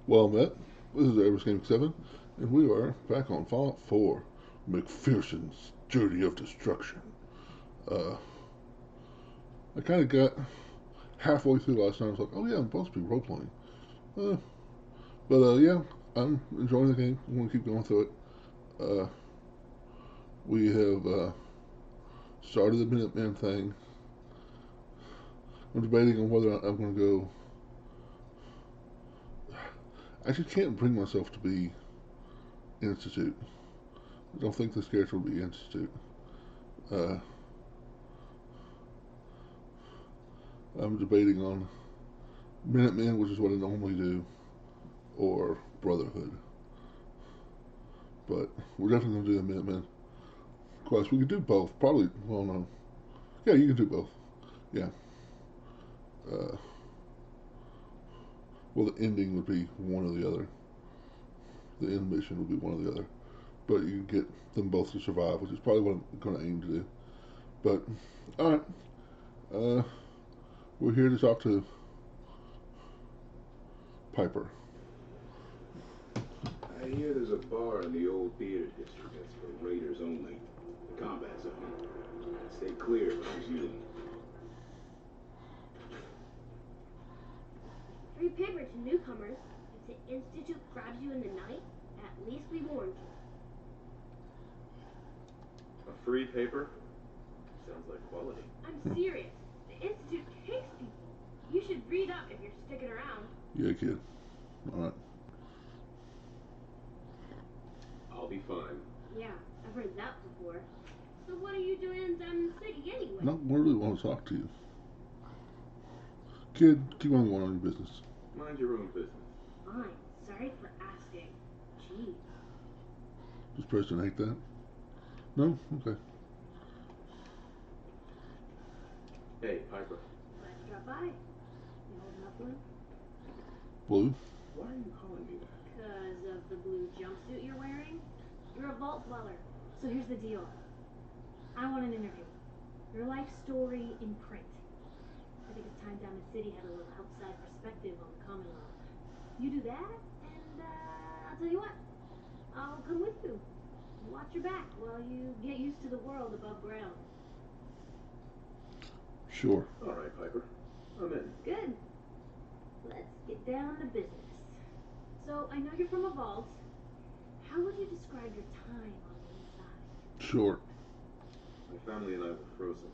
Well met. This is Average Game 7, and we are back on Fallout 4, McPherson's Journey of Destruction. Uh, I kind of got halfway through last night. I was like, oh yeah, I'm supposed to be role playing. Yeah, I'm enjoying the game. I'm going to keep going through it. Uh, we have started the Minuteman thing. I'm debating on whether I'm going to go. I just can't bring myself to be Institute. I don't think this character will be Institute. Uh, I'm debating on Minutemen, which is what I normally do, or Brotherhood. But we're definitely going to do the Minutemen. Of course, we could do both. Probably, well, no. Yeah, you can do both. Yeah. Uh, well, the ending would be one or the other. The end mission would be one or the other. But you can get them both to survive, which is probably what I'm going to aim to do. But, alright. Uh, we're here to talk to Piper. I hear there's a bar in the old theater district that's for raiders only. The combat zone. Stay clear if it's you. Free paper to newcomers. If the Institute grabs you in the night, at least we warned you. A free paper? Sounds like quality. I'm serious. The Institute takes people. You should read up if you're sticking around. Yeah, kid. Alright. I'll be fine. Yeah, I've heard that before. So what are you doing in Diamond City anyway? No, I really want to talk to you. Kid, keep on going on your business. Mind your own business. Fine. Sorry for asking. Gee. Does President hate that? No? Okay. Hey, Piper. Glad you dropped by. You holding up, Blue? Blue? Why are you calling me that? Because of the blue jumpsuit you're wearing? You're a vault dweller. So here's the deal. I want an interview. Your life story in print. I think it's time Diamond City had a little outside perspective on the Commonwealth. You do that, and I'll tell you what. I'll come with you. Watch your back while you get used to the world above ground. Sure. All right, Piper. I'm in. Good. Let's get down to business. So, I know you're from a vault. How would you describe your time on the inside? Short. My family and I were frozen.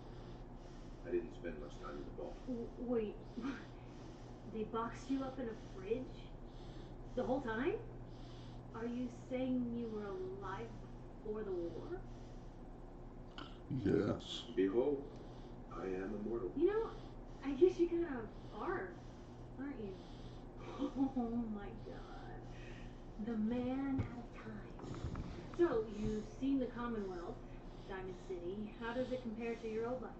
I didn't spend much time in the vault. Wait, they boxed you up in a fridge? The whole time? Are you saying you were alive before the war? Yes. Behold, I am immortal. You know, I guess you kind of are, aren't you? Oh my god. The man out of time. So, you've seen the Commonwealth, Diamond City. How does it compare to your old life?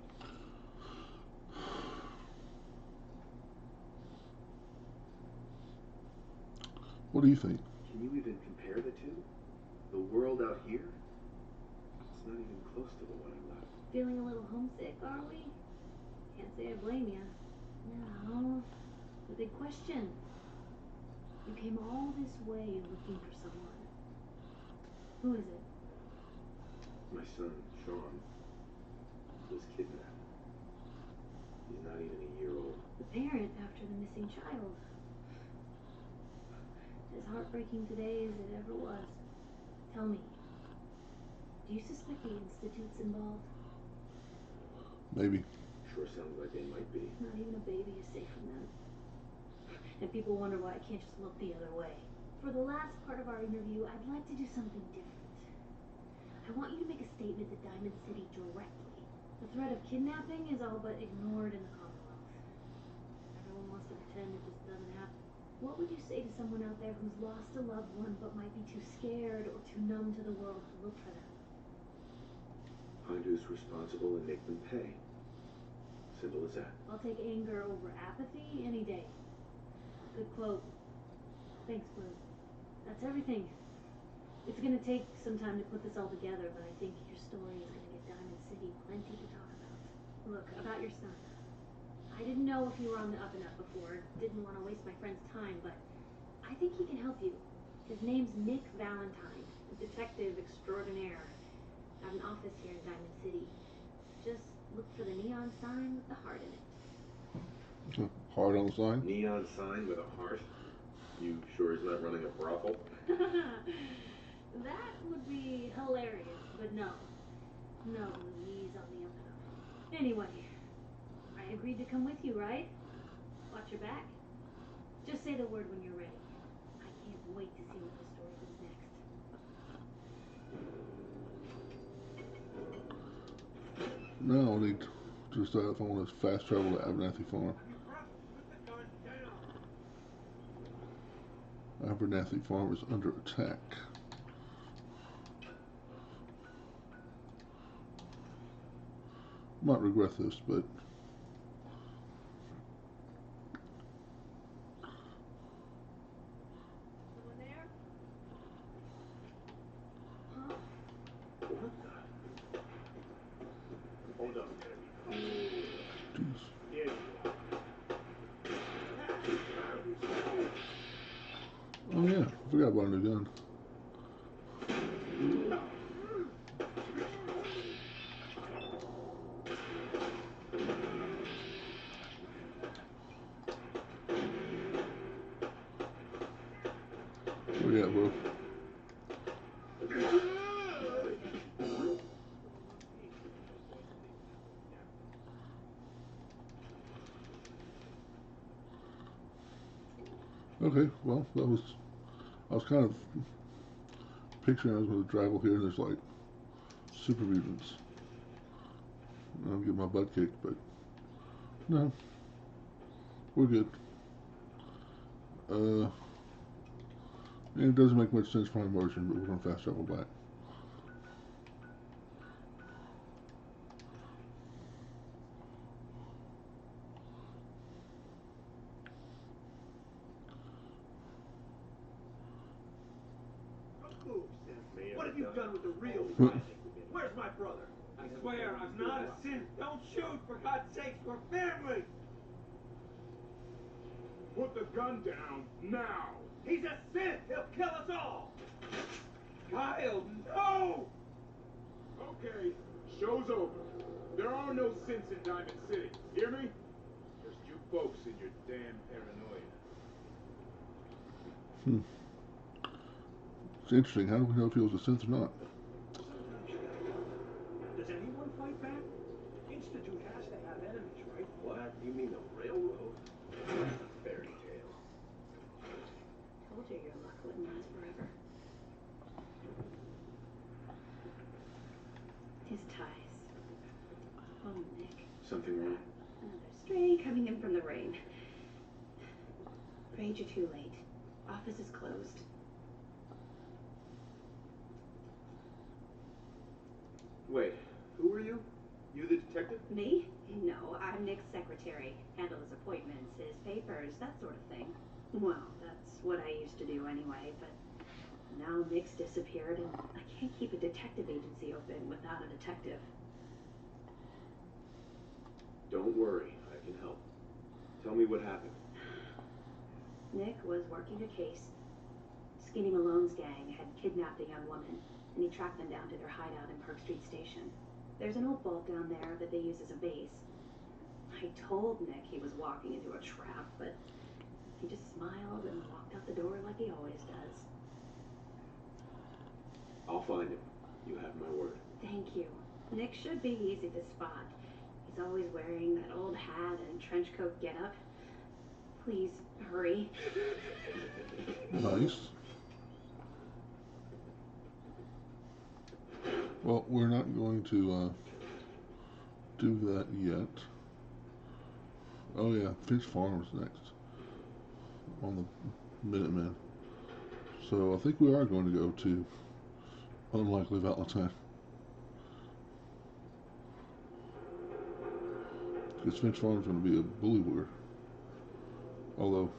What do you think? Can you even compare the two? The world out here? It's not even close to the one I left. Feeling a little homesick, are we? Can't say I blame you. Now, the big question. You came all this way looking for someone. Who is it? My son, Sean, was kidnapped. He's not even a year old. The parent after the missing child. As heartbreaking today as it ever was. Tell me, do you suspect the Institute's involved? Maybe. Sure sounds like they might be. Not even a baby is safe from them. And people wonder why I can't just look the other way. For the last part of our interview, I'd like to do something different. I want you to make a statement to Diamond City directly. The threat of kidnapping is all but ignored in the Commonwealth. Everyone wants to pretend it just doesn't happen. What would you say to someone out there who's lost a loved one but might be too scared or too numb to the world to look for them? Find who's responsible and make them pay. Simple as that. I'll take anger over apathy any day. Good quote. Thanks, Blue. That's everything. It's gonna take some time to put this all together, but I think your story is gonna get Diamond City plenty to talk about. Look, about your son. I didn't know if you were on the up and up before. Didn't want to waste my friend's time, but I I think he can help you. His name's Nick Valentine, detective extraordinaire. Got an office here in Diamond City. Just look for the neon sign with the heart in it. Hard on the sign? Neon sign with a heart? You sure he's not running a brothel? That would be hilarious, but no. No, he's on the up and up. Anyway, I agreed to come with you, right? Watch your back. Just say the word when you're ready. I can't wait to see where the story goes next. Now I need to decide if I want to fast travel to Abernathy Farm. Abernathy Farm is under attack. Might regret this, but Someone there? Huh? Hold on. geez. Here you Oh yeah, I forgot about a new gun. Where you at, bro? Okay, well, I was kind of picturing I was going to drive over here and there's like super mutants. I'll get my butt kicked, but no, we're good. And it doesn't make much sense for my immersion, but we're going to fast travel back. What have you done with the real Friday? Where's my brother? I swear I'm not a synth. Don't shoot, for God's sakes, we're family! Put the gun down now! He's a synth! He'll kill us all! Kyle, no! Okay, show's over. There are no synths in Diamond City. Hear me? Just you folks and your damn paranoia. It's interesting. How do we know if he was a synth or not? Sometimes you gotta go. Does anyone fight back? Institute has to have enemies, right? What? You mean the railroad? That's a fairy tale. Told you your luck wouldn't last forever. His ties. Oh, Nick. Something wrong? Another stray coming in from the rain. Afraid you're too late. Office is closed. Wait, who are you? You the detective? Me? No, I'm Nick's secretary. Handle his appointments, his papers, that sort of thing. Well, that's what I used to do anyway, but now Nick's disappeared and I can't keep a detective agency open without a detective. Don't worry, I can help. Tell me what happened. Nick was working a case. Skinny Malone's gang had kidnapped a young woman, and he tracked them down to their hideout in Park Street Station. There's an old vault down there that they use as a base. I told Nick he was walking into a trap, but he just smiled and walked out the door like he always does. I'll find him. You have my word. Thank you. Nick should be easy to spot. He's always wearing that old hat and trench coat getup. Please, hurry. Nice. Well, we're not going to do that yet. Oh yeah, Finch Farm's next on the Minutemen. So I think we are going to go to Unlikely Valentine. Because Finch Farm's going to be a bullywugger. Although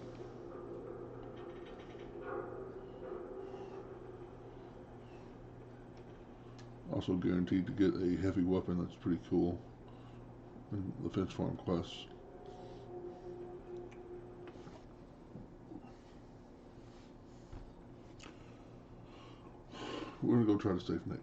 also guaranteed to get a heavy weapon that's pretty cool in the Finch Farm quests. We're gonna go try to save Nick.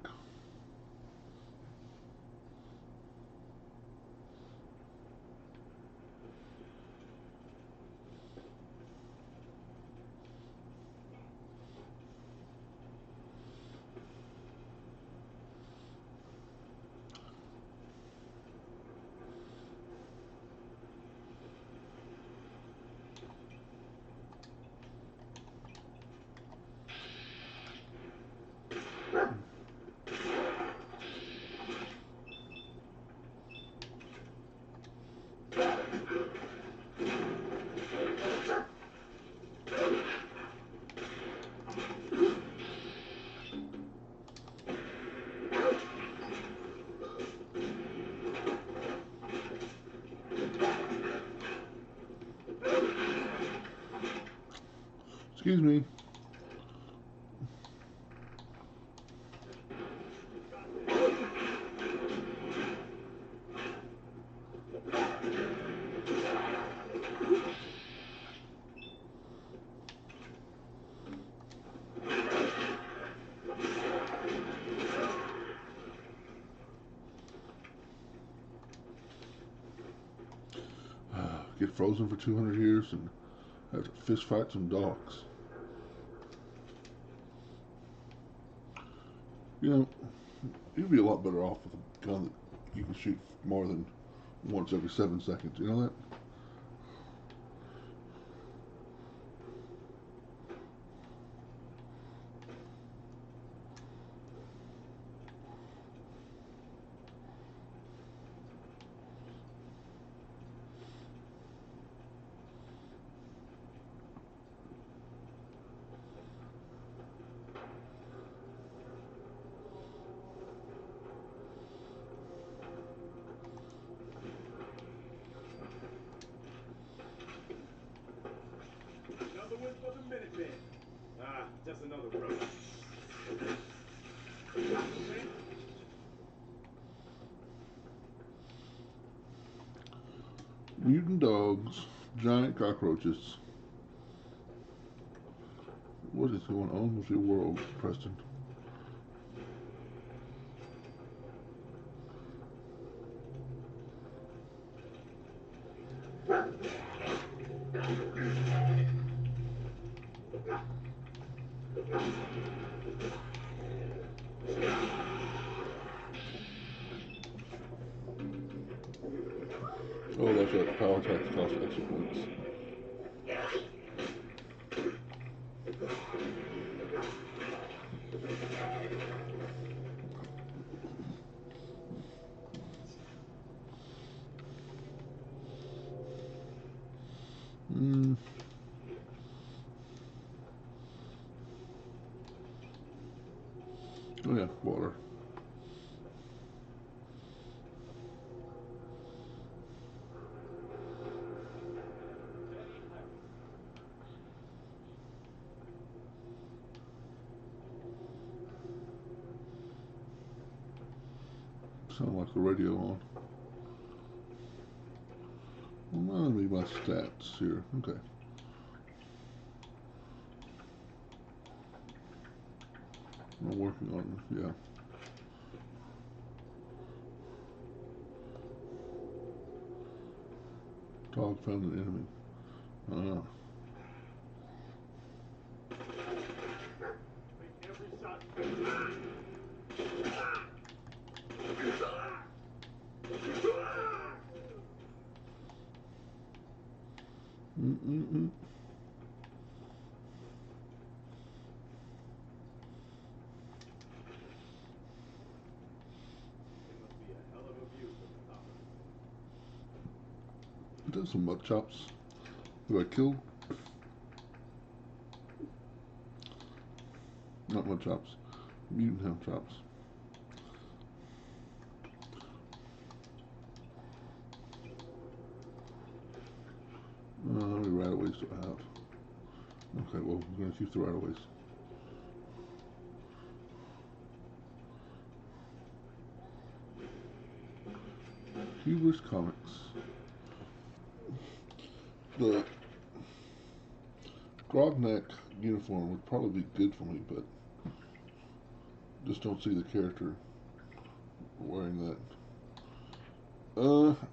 Excuse me. Get frozen for 200 years and have to fist fight some dogs. You know, you'd be a lot better off with a gun that you can shoot more than once every 7 seconds. You know that? Another win for the Minutemen. Ah, just another road. Mutant dogs, giant cockroaches. What is going on with your world, Preston? Oh, that's right. Power attacks cost extra points. Mm. Oh yeah, water. Sound like the radio on. Remind me my stats here. Okay. I'm working on them, yeah. Dog found an enemy. Ah. Make every shot. Mm-mm-mm. It must be a hell of a view from the top of this. Did some mud chops. Who I killed? Not mud chops. Mutant ham chops. How many right-of-ways do I have? Okay, well, we're going to keep the right-of-ways. Hubris Comics. The Grogneck uniform would probably be good for me, but Just don't see the character wearing that.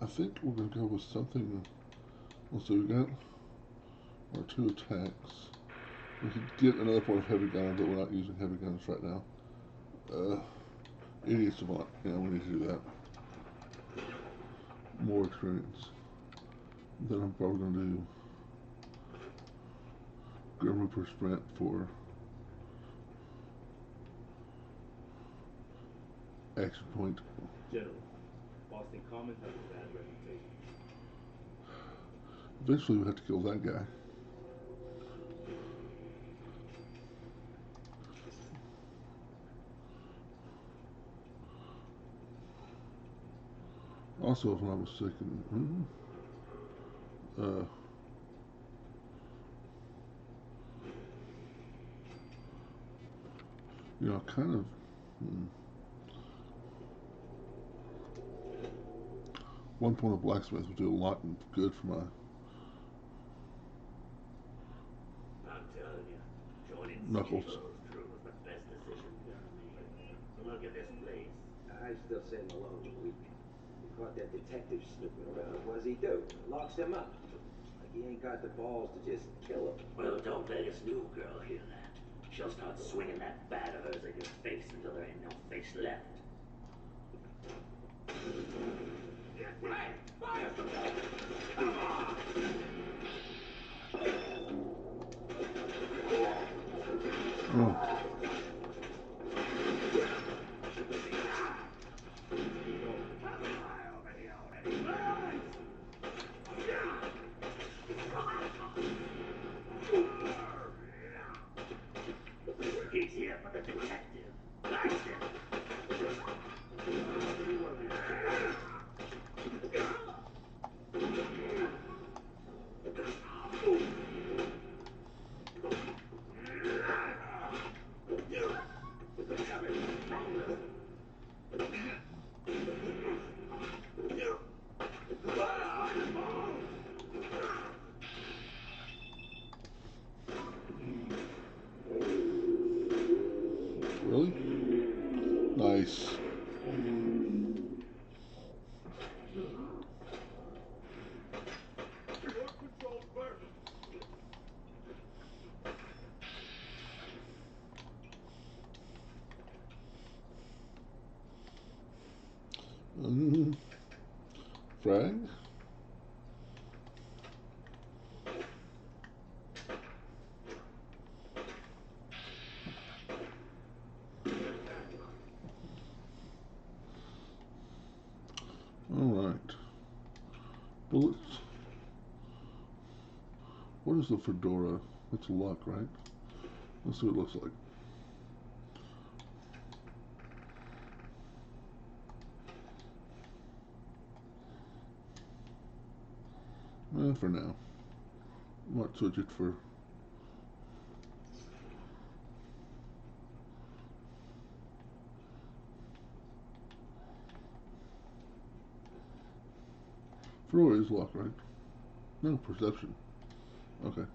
I think we're gonna go with something. Let's see, we got our 2 attacks. We could get another point of heavy gunner, but we're not using heavy gunners right now. Idiot Savant. Yeah, we need to do that. More experience. Then I'm probably gonna do Grim Reaper Sprint for action point. General, Boston Common has a bad reputation. Eventually we have to kill that guy. Also, if I'm not mistaken, you know, kind of. One point of blacksmith would do a lot of good for my. I'm telling you, joining Knuckles. Steamboat's crew was the best decision we ever made. Look at this place. I still say Malone's weak. He caught that detective snooping around. What does he do? Locks him up. Like he ain't got the balls to just kill him. Well, don't let his new girl hear that. She'll start swinging that bat of hers at your face until there ain't no face left. Oh. He's here for the detective. Blast him! Really? Nice. Frag? Alright. Bullets. What is the fedora? It's luck, right? Let's see what it looks like. For now. Might switch it for. Fedora is luck, right? No, perception. Okay.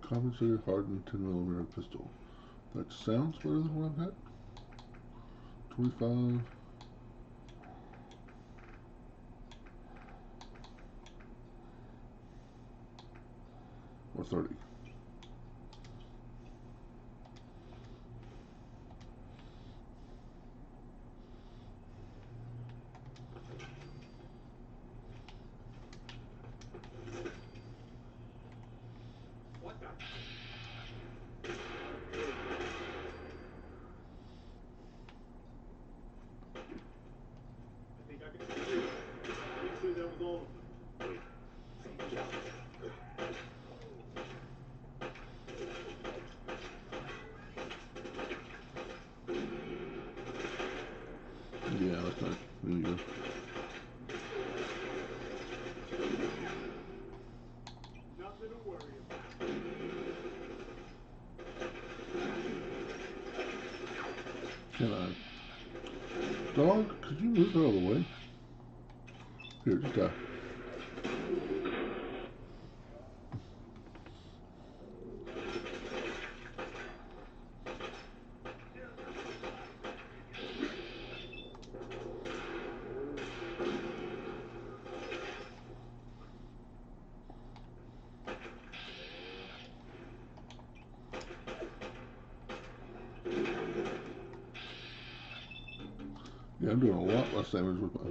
Compensated hardened 10mm pistol. That sounds better than what I've got. 25. Or 30. Yeah, that's not really good. Nothing to worry about. Can I? Dog, could you move out of the way? Here, just die. Yeah, I'm doing a lot less damage with my...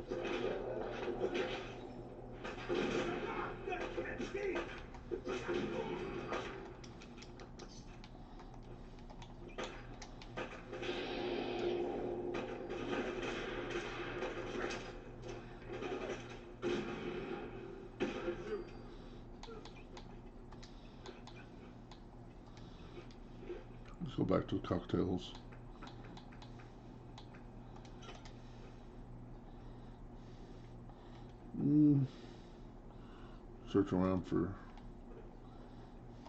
Let's go back to the cocktails. Search around for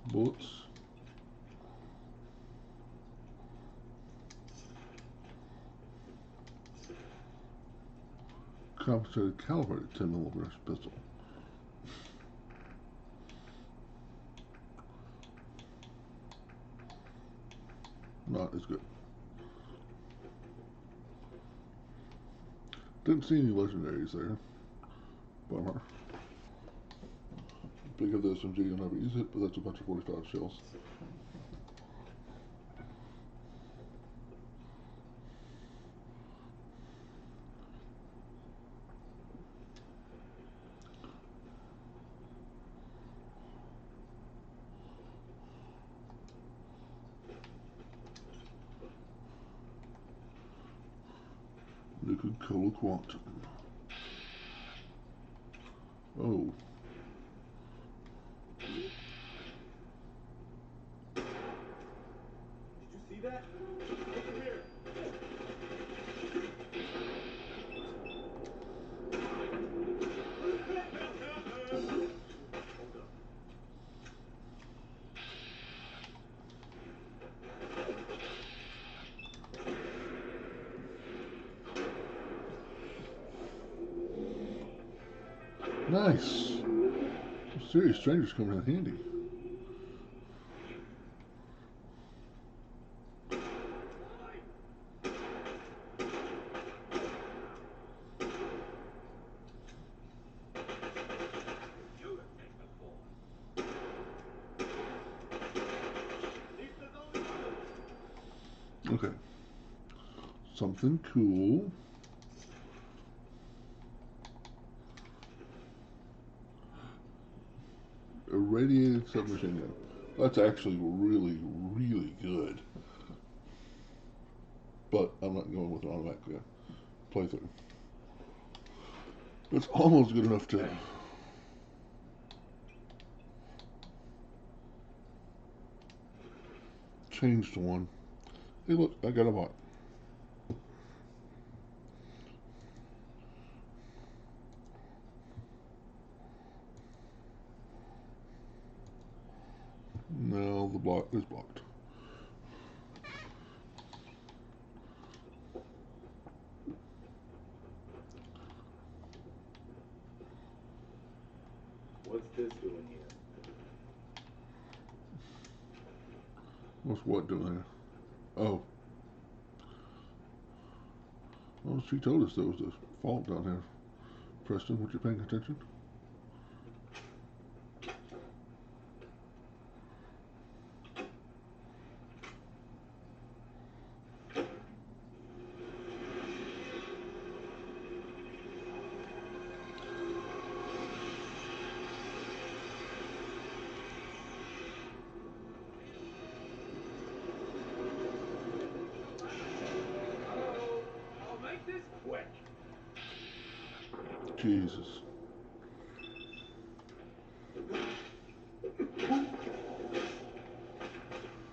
bullets. Compensated calibrated 10mm pistol. Not as good. Didn't see any legendaries there. Bummer. Pick up the SMG, you'll never use it, but that's a bunch of 45 shells. Nuka-Cola Quantum. Oh. Did you see that? Over here. Hold up. Nice. Serious strangers coming in handy. Okay. Something cool. Irradiated submachine gun. That's actually really, really good. But I'm not going with an automatic playthrough. It's almost good enough to change to one. Hey look, I got a bot. No, the block is blocked. What's this doing here? What's what doing there? Oh. Well, she told us there was a fault down here. Preston, were you paying attention? I'll make this quick. Jesus.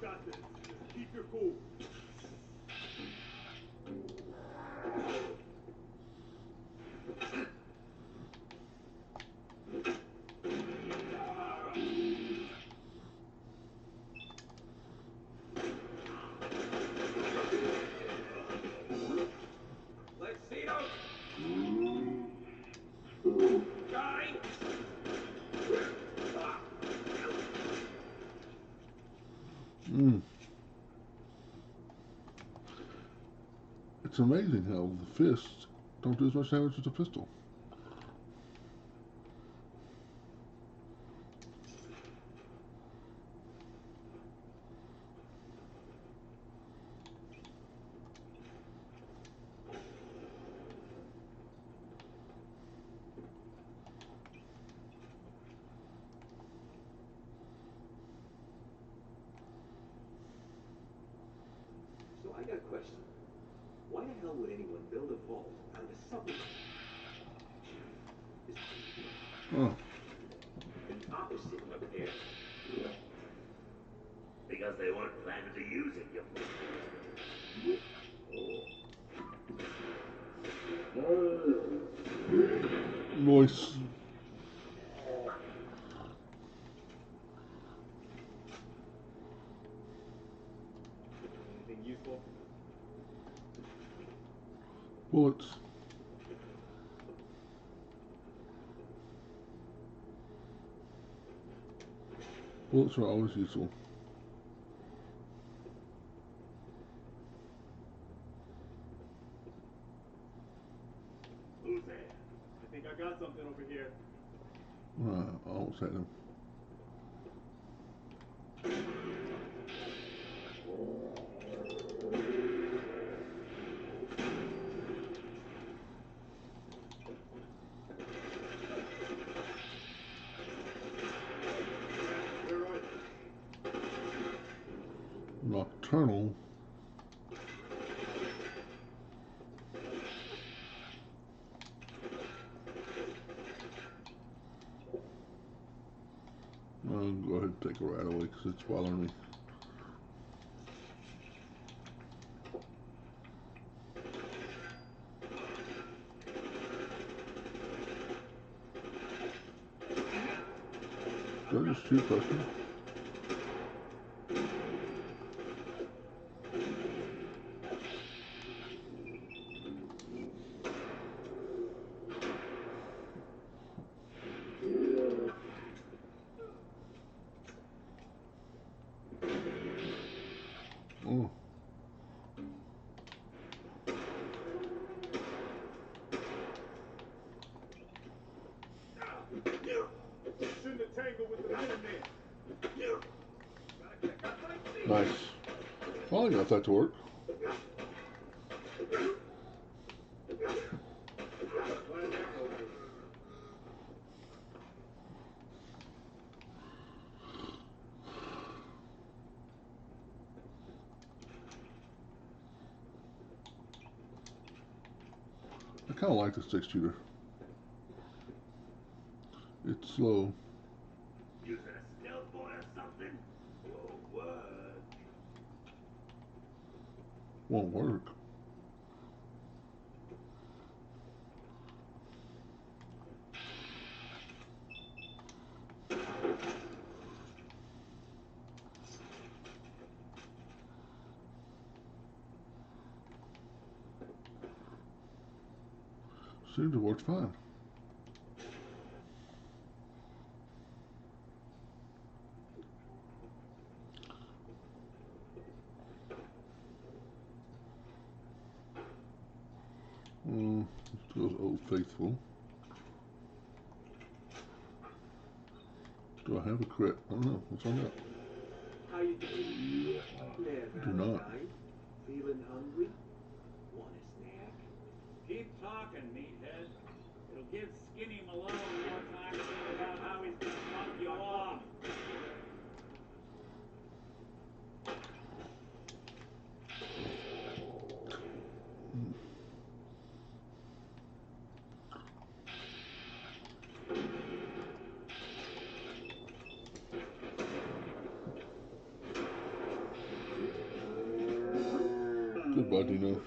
Got this. Just keep your cool. Let's see those. Die. Mm. It's amazing how the fists don't do as much damage as the pistol. something. Oh. Opposite up there. Because they weren't planning to use it, you Voice. Anything useful? Bullets. Bullets are always useful. Who's there? I think I got something over here. I almost had him. Where are they? Nocturnal. I'll go ahead and take a right away because it's bothering me. Did I just shoot past me? Oh. Shouldn't have tangled with the Minutemen. Gotta check out my feet. Nice. Finally got that to work. Glad that's over. I kind of like the 6-shooter. It's slow. using a stealth boy or something? Won't work. Won't work. Seems to work fine. Those old faithful. Do I have a crit? I don't know. Let's find out. How you doing? There, Do not. Valentine. Feeling hungry? Want a snack? Keep talking, meathead. It'll give Skinny Malone more time to think about how he's gonna bump you off. Goodbye, Dino.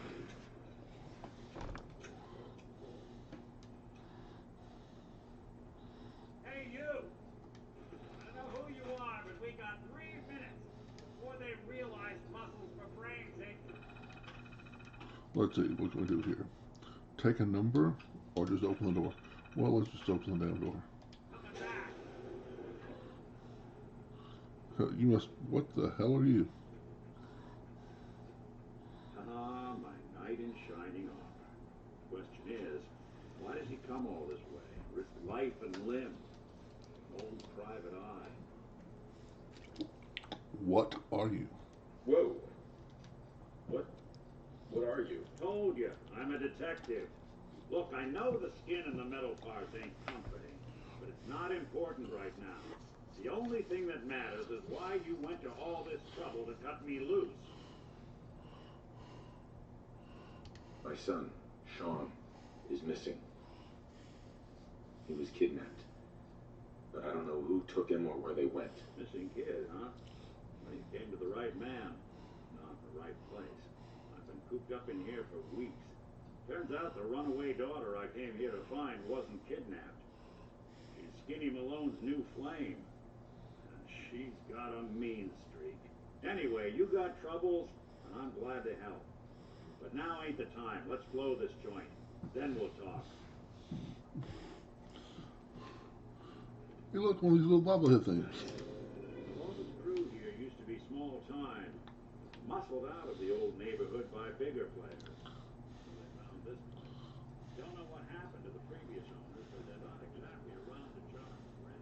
Hey, you! I don't know who you are, but we got 3 minutes before they realize muscles for brains ain't... Let's see. What can we do here? Take a number or just open the door? Well, let's just open the damn door. coming back. You must... What the hell are you? Ah, my knight in shining armor. Question is, why does he come all this way? Risk life and limb. Old private eye. What are you? Whoa. What are you? Told you, I'm a detective. Look, I know the skin and the metal parts ain't comforting, but it's not important right now. The only thing that matters is why you went to all this trouble to cut me loose. My son, Sean, is missing. He was kidnapped. But I don't know who took him or where they went. Missing kid, huh? Well, you came to the right man, not the right place. I've been cooped up in here for weeks. Turns out the runaway daughter I came here to find wasn't kidnapped. She's Skinny Malone's new flame. And she's got a mean streak. Anyway, you got troubles, and I'm glad to help. But now ain't the time. Let's blow this joint. Then we'll talk. You look one of these little bobblehead things. Malone's crew here used to be small time. Muscled out of the old neighborhood by bigger players. So they found this place. Don't know what happened to the previous owners, but they're not exactly around to charge rent.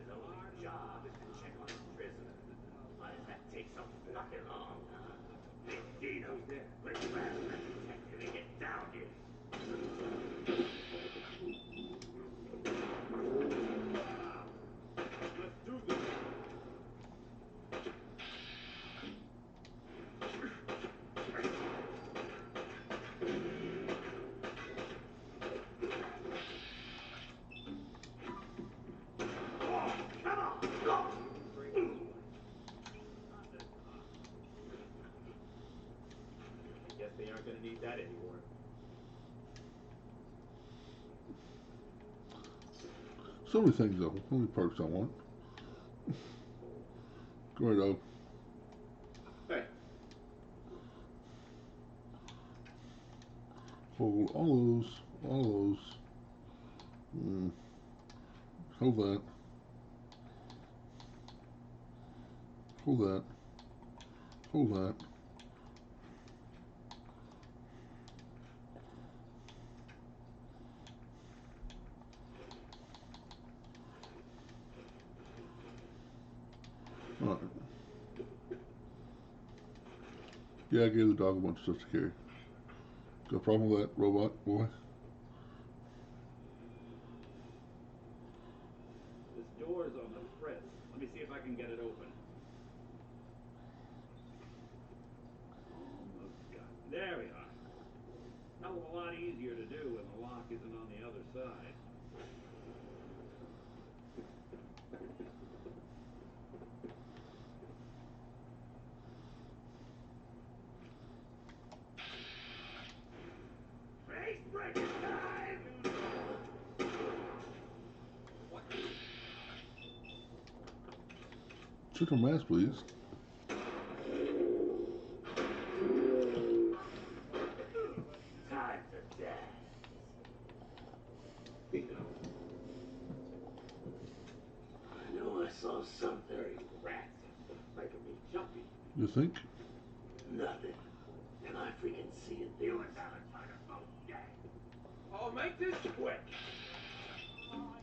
The only job is to check on a prisoner. Why does that take so fucking long? Hey, Dino, let's grab that detective and get down here. Let's do this. I guess they aren't gonna need that anymore. So many things though. So many perks I want. Go ahead, dog. Hey, Hold all those. All those. Hold that. Hold that. Hold that. Alright. Yeah, I gave the dog a bunch of stuff to carry. Got a problem with that, robot boy? This door's on the fritz. Let me see if I can get it open. Almost got it. There we are. Hell of a lot easier to do when the lock isn't on the other side. Face breaking time! What? Check your mask, please. Time to dance. Dino. I know I saw something. Rats. Making me jumpy. You think? Nothing. And I freaking see it. You and Valentine are both dead. I'll make this quick. Oh.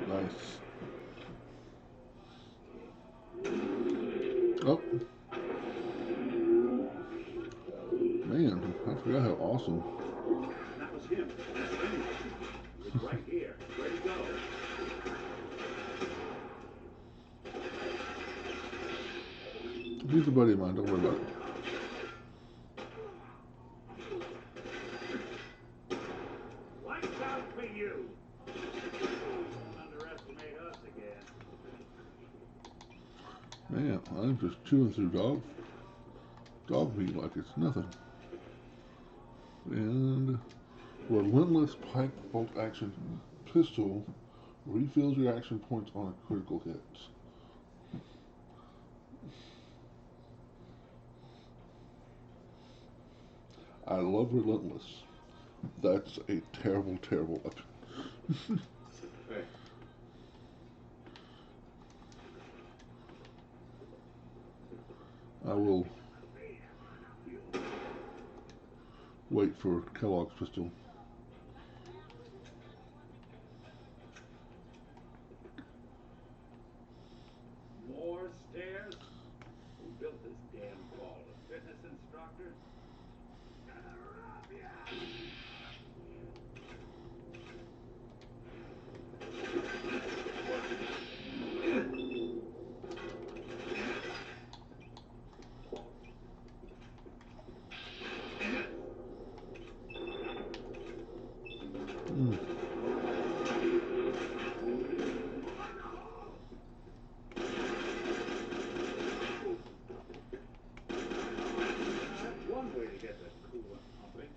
Nice. Oh. Man, I forgot how awesome. That was him. He was right here. Where'd he go? He's a buddy of mine, don't worry about it. Lights out for you. Don't underestimate us again. Man, I'm just chewing through dog meat like it's nothing. And relentless pipe bolt action pistol refills your action points on a critical hit. I love Relentless. That's a terrible, terrible weapon. Hey. I will wait for Kellogg's pistol. More stairs? Who built this damn wall? A fitness instructor? Mm. That's one way to get the coolant pumping.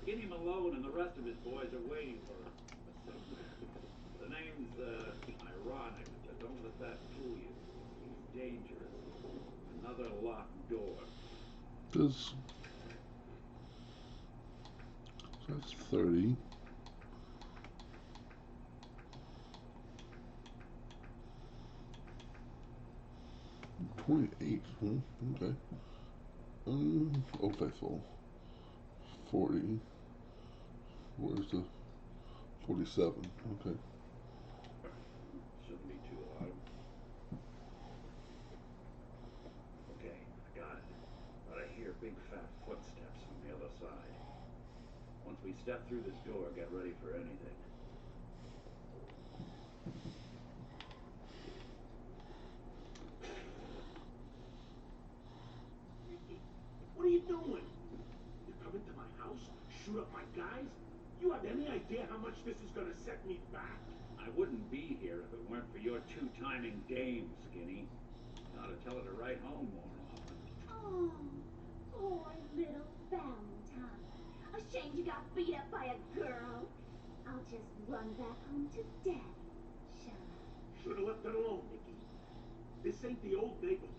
Skinny Malone and the rest of his boys are waiting for us somewhere. The name's, ironic, but don't let that fool you. He's dangerous. Another locked door. Does so that's 30. .8. Okay. Oh, faithful. 40. Where's the 47? Okay. Shouldn't be too loud. Okay, I got it. But I hear big fat footsteps on the other side. Once we step through this door, get ready for anything. What are you doing? You come into my house, shoot up my guys? You have any idea how much this is gonna set me back? I wouldn't be here if it weren't for your two-timing dame, Skinny. You ought to tell her to write home more often. Oh, poor little Valentine. Ashamed you got beat up by a girl. I'll just run back home to Daddy, shall I? Should've left it alone, Nikki. This ain't the old neighborhood.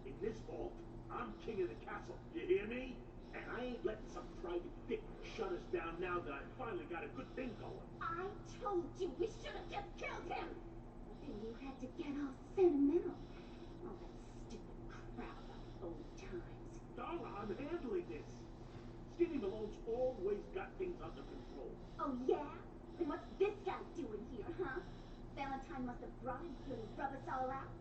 In this vault, I'm king of the castle. You hear me? And I ain't letting some private dick shut us down now that I finally got a good thing going. I told you we should have just killed him. But then you had to get all sentimental. All that stupid crap about old times. Darla, I'm handling this. Skinny Malone's always got things under control. Oh, yeah? Then what's this guy doing here, huh? Valentine must have brought him here to rub us all out.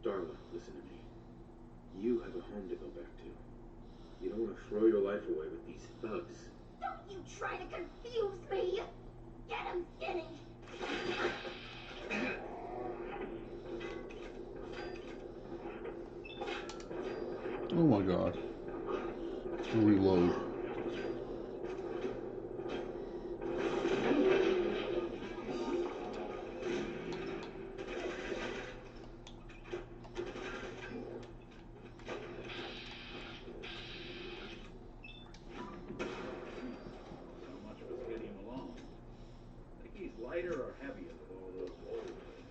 Darla, listen to me. You have a home to go back to. You don't want to throw your life away with these thugs. Don't you try to confuse me! Get him, Skinny! Oh my god. Reload. So much for Skinny Malone. Think he's lighter or heavier with all those holes in him?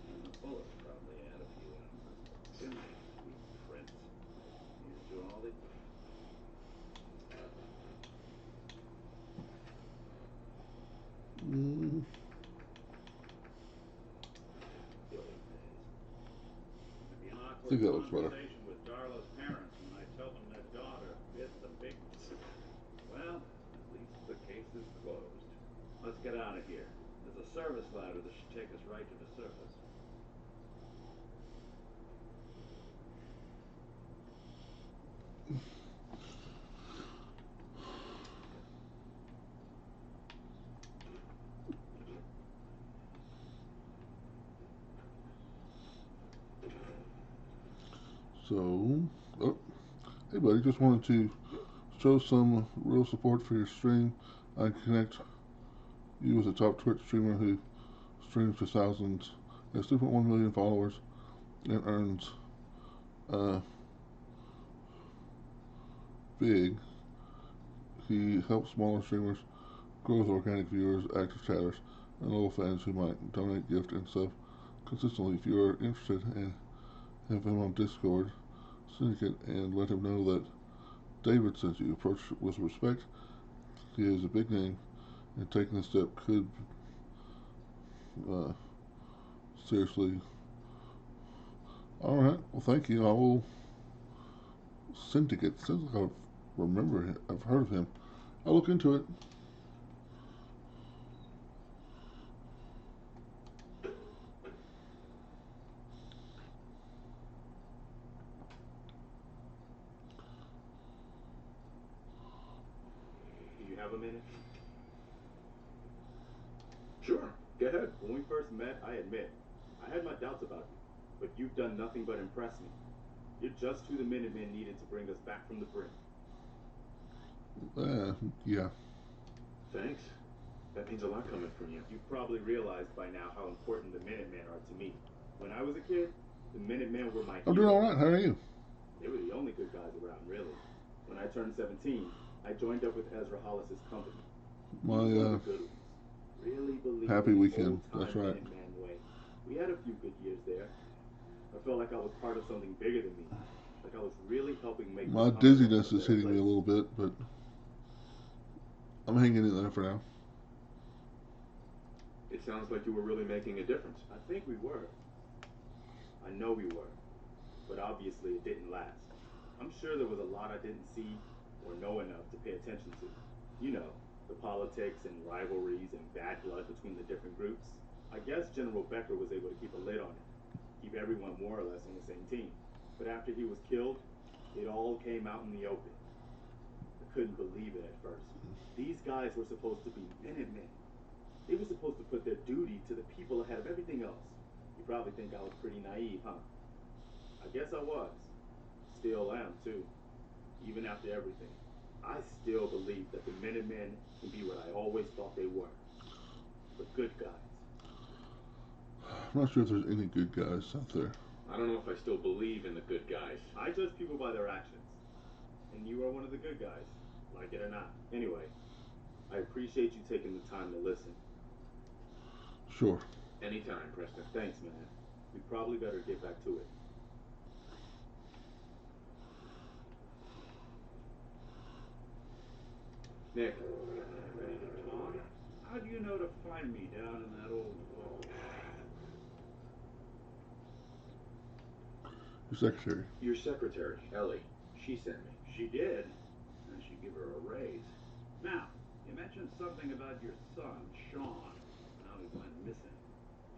And the bullets probably add a few ounces. Sweet prince. Used to all the... Mm. The old days. It'd be an I awkward think that looks better. conversation with Darla's parents when I tell them their daughter bit the big... Well, at least the case is closed. Let's get out of here. There's a service ladder that should take us right to the surface. So, oh, hey buddy, just wanted to show some real support for your stream. I connect you as a top Twitch streamer who streams to thousands has 2.1 million followers and earns uh, big. He helps smaller streamers grow with organic viewers, active chatters, and loyal fans who might donate, gift, and sub consistently. If you are interested in have him on Discord, syndicate, and let him know that David sent you. Approach with respect. He is a big name, and taking this step could uh, seriously. All right. Well, thank you. I will syndicate. Sounds like I remember him. I've heard of him. I'll look into it. Do you have a minute? Sure, go ahead. When we first met, I admit, I had my doubts about you, but you've done nothing but impress me. You're just who the Minutemen needed to bring us back from the brink. Yeah. Thanks. That means a lot coming from you. You've probably realized by now how important the Minutemen are to me. When I was a kid, the Minutemen were my I'm doing heroes. all right. How are you? They were the only good guys around, really. When I turned 17, I joined up with Ezra Hollis's company. My He was one of the good ones. Really believed happy in the weekend. old-time That's right. Minuteman way. We had a few good years there. I felt like I was part of something bigger than me. Like I was really helping make My the Commonwealth dizziness a is better hitting me a place. little bit, but I'm hanging in there for now. It sounds like you were really making a difference. I think we were. I know we were. But obviously it didn't last. I'm sure there was a lot I didn't see or know enough to pay attention to. You know, the politics and rivalries and bad blood between the different groups. I guess General Becker was able to keep a lid on it. Keep everyone more or less on the same team. But after he was killed, it all came out in the open. I couldn't believe it at first. These guys were supposed to be Minutemen. They were supposed to put their duty to the people ahead of everything else. You probably think I was pretty naive, huh? I guess I was. Still am, too. Even after everything. I still believe that the Minutemen can be what I always thought they were. The good guys. I'm not sure if there's any good guys out there. I don't know if I still believe in the good guys. I judge people by their actions. And you are one of the good guys, like it or not. Anyway, I appreciate you taking the time to listen. Sure. Anytime, Preston. Thanks, man. We probably better get back to it. Nick, Ready to talk? How do you know to find me down in that old vault? Your secretary. your secretary, Ellie, she sent me. She did. I should give her a raise. Now, you mentioned something about your son, Sean, and how he went missing.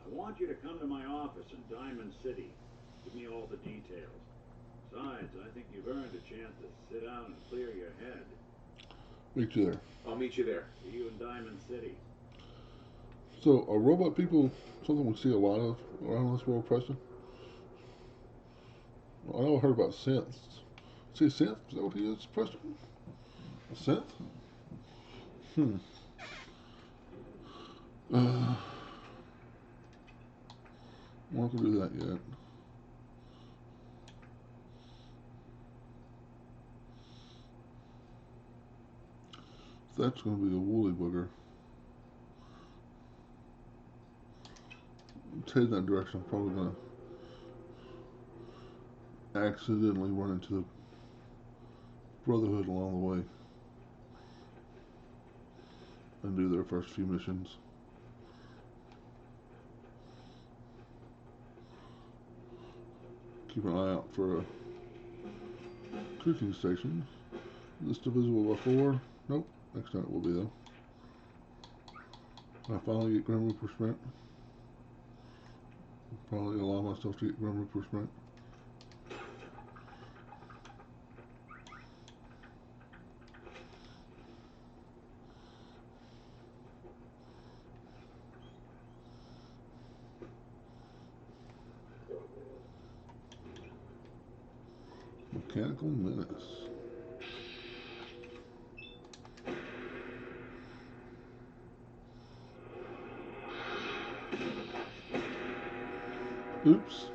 I want you to come to my office in Diamond City. Give me all the details. Besides, I think you've earned a chance to sit down and clear your head. Meet you there. I'll meet you there. See you in Diamond City. So, are robot people something we see a lot of around this world, Preston? I know I heard about synths. See, synth? Is that what he is, Preston? A synth? Hmm. I'm not gonna do that yet. That's gonna be a woolly booger. Head in that direction. I'm probably gonna accidentally run into the Brotherhood along the way and do their first few missions. Keep an eye out for a cooking station. List divisible by 4. Nope. Next time it will be though. I finally get Grim Reaper Sprint. Probably allow myself to get Grim Reaper Sprint. Mechanical Menace. Oops.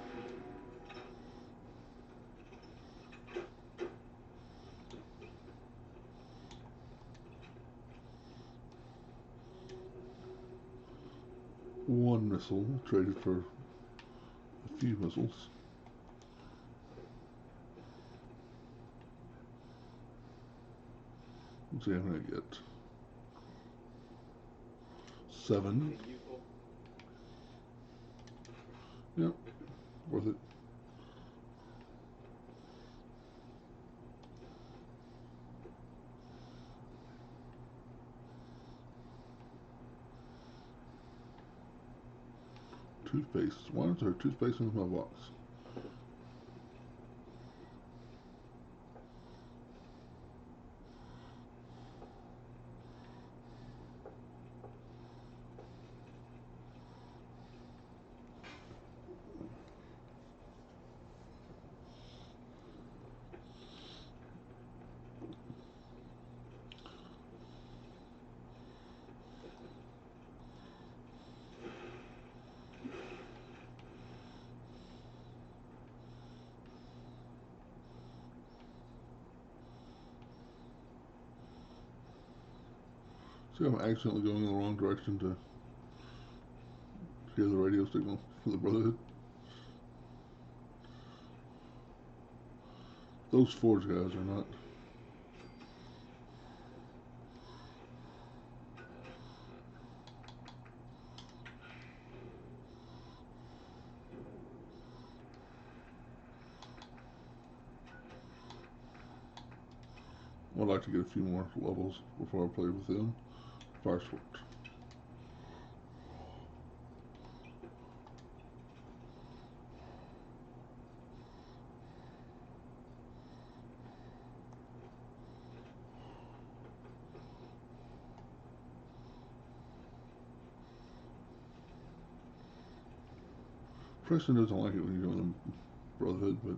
One missile traded for a few missiles. Let's see how many I get. 7. Yep, worth it. Toothpaste. Why is there toothpaste in my box? See, I'm accidentally going in the wrong direction to hear the radio signal for the Brotherhood. Those Forge guys are not. I'd like to get a few more levels before I play with them. Fire Sword. Preston doesn't like it when you go in the Brotherhood, but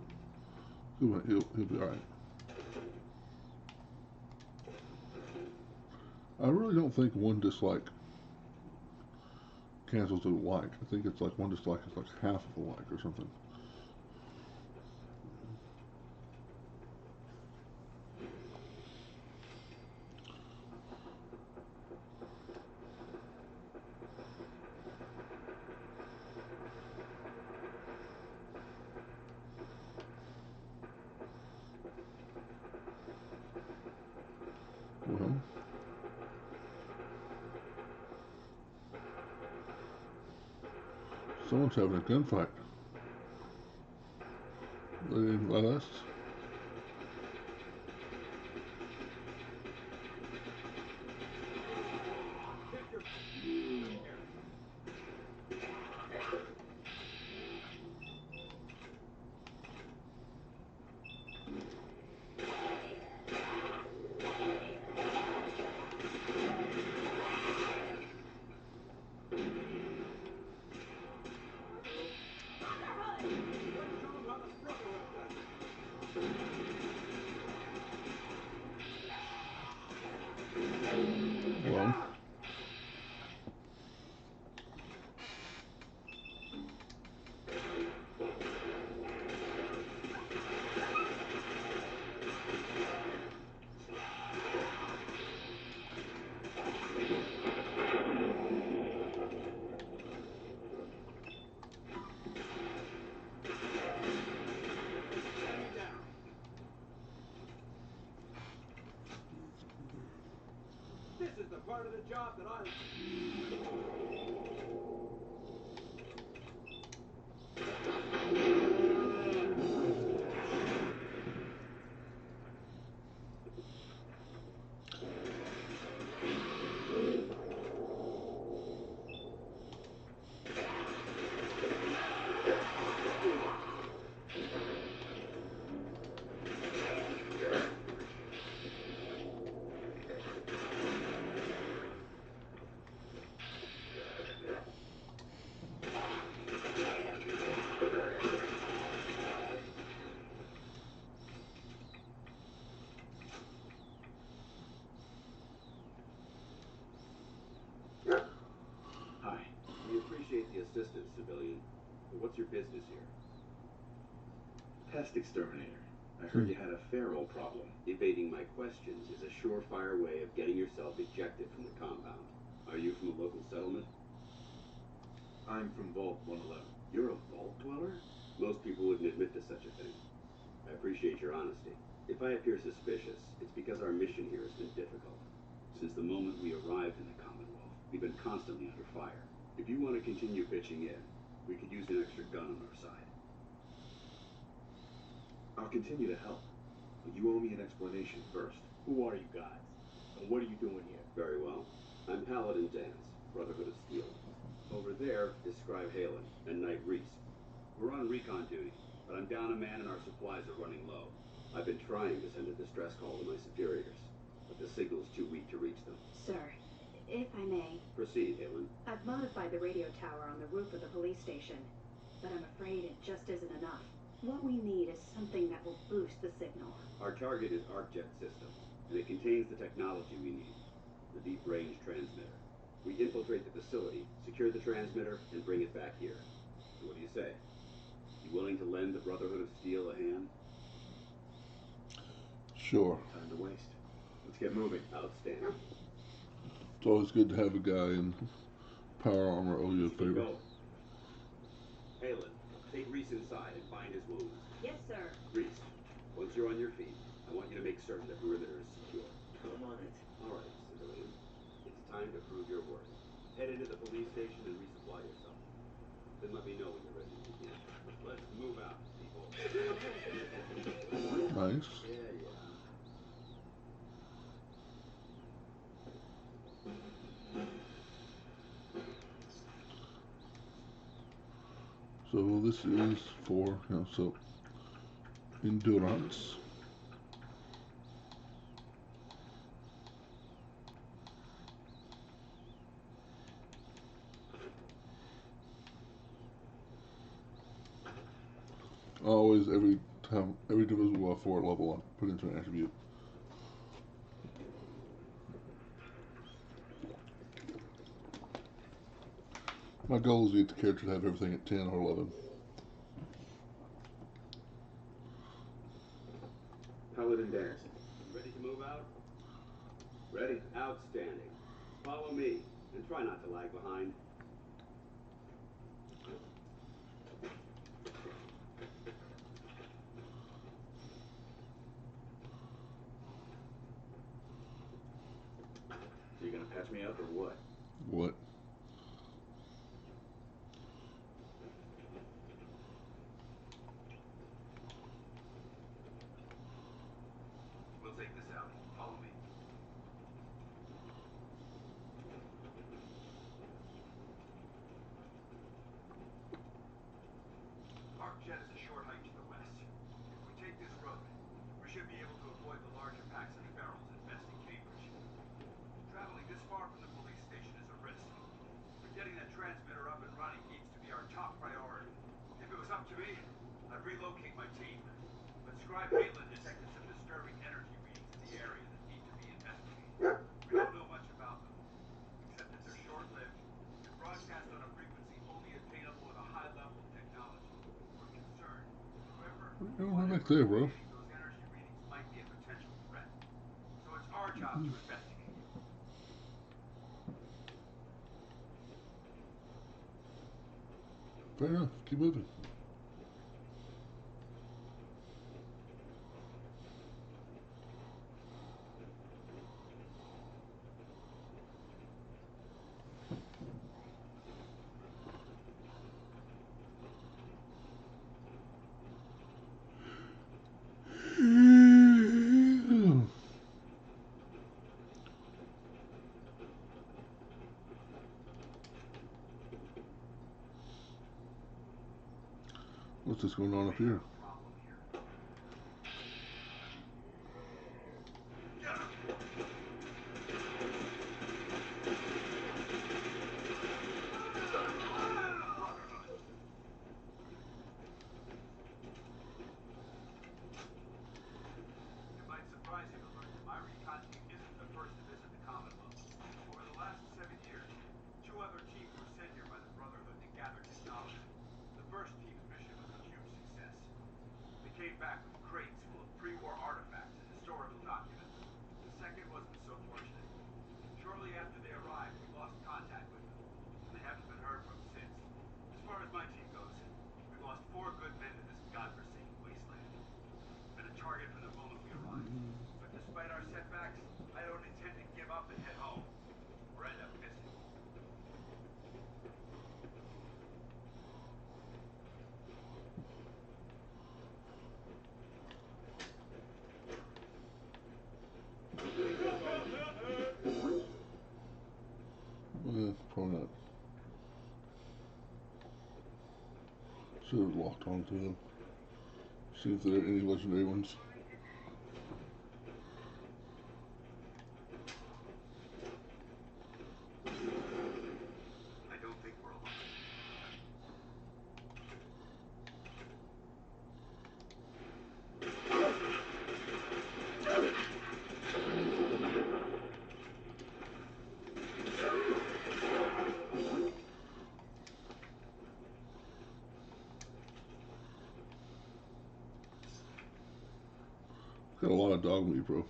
he'll be alright. I really don't think one dislike cancels a like. I think it's like one dislike is like half of a like or something. Well, someone's having a gunfight. They didn't invite us. Well, This is the part of the job that I... But what's your business here? Pest exterminator. I heard you had a feral problem. Evading my questions is a surefire way of getting yourself ejected from the compound. Are you from a local settlement? I'm from Vault 111. You're a vault dweller? Most people wouldn't admit to such a thing. I appreciate your honesty. If I appear suspicious, it's because our mission here has been difficult. Since the moment we arrived in the Commonwealth, we've been constantly under fire. If you want to continue pitching in, we could use an extra gun on our side. I'll continue to help, but you owe me an explanation first. Who are you guys? And what are you doing here? Very well. I'm Paladin Dance, Brotherhood of Steel. Over there is Scribe Halen and Knight Reese. We're on recon duty, but I'm down a man and our supplies are running low. I've been trying to send a distress call to my superiors, but the signal's too weak to reach them. Sir, if I may, Proceed, Halen. I've modified the radio tower on the roof of the police station, but I'm afraid it just isn't enough. What we need is something that will boost the signal. Our target is ArcJet systems, and it contains the technology we need, the deep-range transmitter. We infiltrate the facility, secure the transmitter, and bring it back here. So what do you say? You willing to lend the Brotherhood of Steel a hand? Sure. Time to waste. Let's get moving. Outstanding. It's always good to have a guy in power armor owe you a favor. Go. Halen, take Reese inside and find his wounds. Yes, sir. Reese, once you're on your feet, I want you to make certain the perimeter is secure. I'm on it. All right, civilian. It's time to prove your worth. Head into the police station and resupply yourself. Then let me know when you're ready to begin. Let's move out, people. Nice. Yeah. So this is for, so endurance. Always, every Divisible 4 level, I put into an attribute. My goal is to get the character to have everything at 10 or 11. Paladin Dance. Ready to move out? Ready? Outstanding. Follow me, and try not to lag behind. So you gonna patch me up or what? What? We'll take this out. Follow me. ArcJet is a short hike to the west. If we take this road, we should be able to avoid the larger packs of ferals infesting Cambridge. Traveling this far from the police station is a risk, but getting that transmitter up and running needs to be our top priority. If it was up to me, I'd relocate my team. But Scribe Halen detected some disturbing energy readings in the area that need to be investigated. We don't know much about them, except that they're short-lived and broadcast on a frequency only attainable with a high level of technology. We're concerned that Right back there, bro. those energy readings might be a potential threat. So it's our job to investigate. Fair enough. Keep moving. What's this going on up here? It might surprise you to learn that my recon team isn't the first to visit the Commonwealth. Over the last 7 years, 2 other teams were sent here by the Brotherhood to gather technology. The first Despite our setbacks, I don't intend to give up and head home, or end up missing. Probably not. Should have locked onto them. See if there are any legendary ones. I don't think we're alone. Got a lot of dog meat, bro.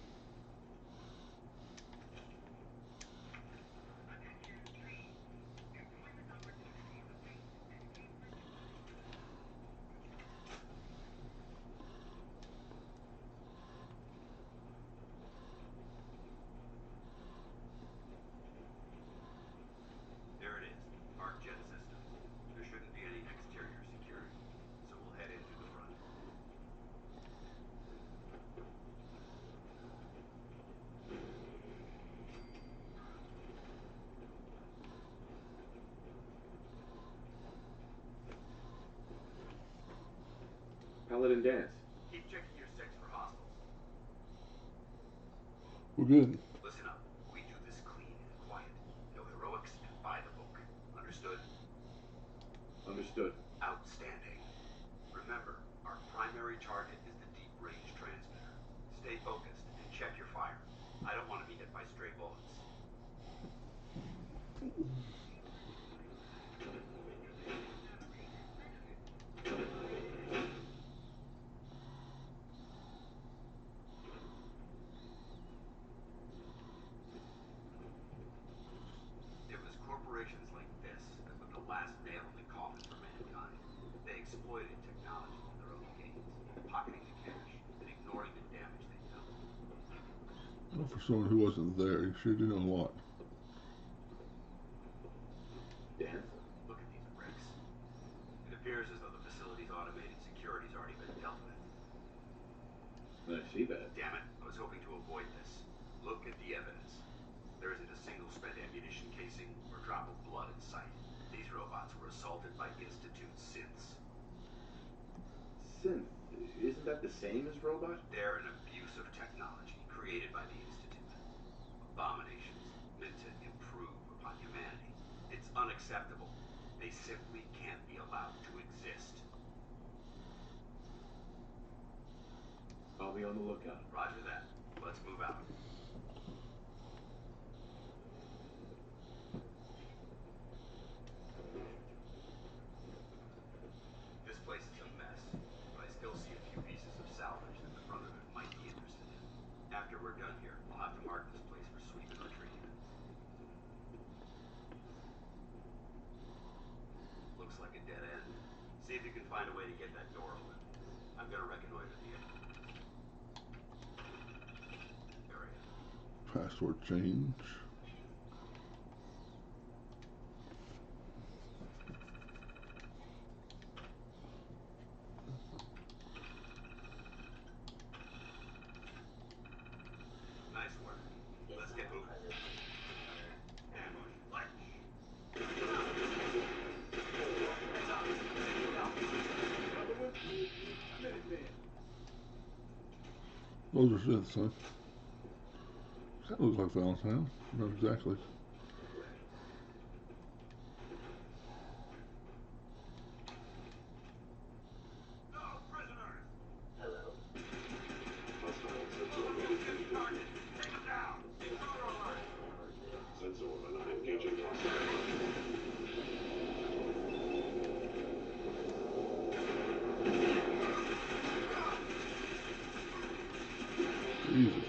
There it is, arc jet systems. There shouldn't be any exterior security, so we'll head in through the front. Paladin dance. Keep checking your 6 for hostiles. We're good. Listen up. We do this clean and quiet. No heroics and by the book. Understood? Understood. Outstanding. Remember, our primary target is the deep range transmitter. Stay focused and check your fire. I don't want to be hit by stray bullets. It was corporations like this that put the last nail in the coffin for mankind. They exploited technology for their own gains, pocketing the cash and ignoring the damage they've done. Well, for someone who wasn't there, you sure do know a lot. Dance? Look at these bricks. It appears as though the facility's automated security's already been dealt with. I see that. Damn it, I was hoping to avoid this. Look at the evidence. There isn't a single spent ammunition casing or drop of blood in sight. These robots were assaulted by Institute synths. Synth. Isn't that the same as robot? They're an abuse of technology created by the Institute. Abominations meant to improve upon humanity. It's unacceptable. They simply can't be allowed to exist. I'll be on the lookout. Roger that. Let's move out. This place is a mess, but I still see a few pieces of salvage that the Brotherhood might be interested in. After we're done here, I'll have to mark this place for sweep and retrieve. Looks like a dead end. See if you can find a way to get that door open. I'm gonna reconnoiter the area. Password change. Nice work. Let's get moving. Ambush. Fletch! Heads up. Taking out. Minuteman. Those are synths, huh? That looks like Valentine. Not exactly. No prisoners! Hello. Target. Take him down. Intruder alert. Sensor we're not engaging Jesus.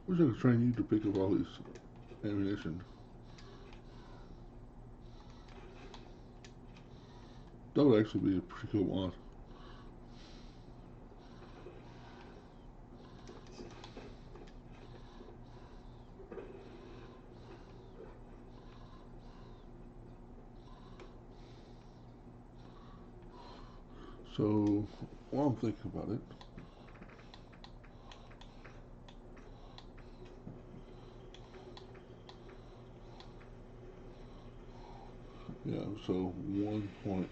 Wish I could train you to pick up all these ammunition. That would actually be a pretty cool mod. So, while I'm thinking about it, yeah, so 1 point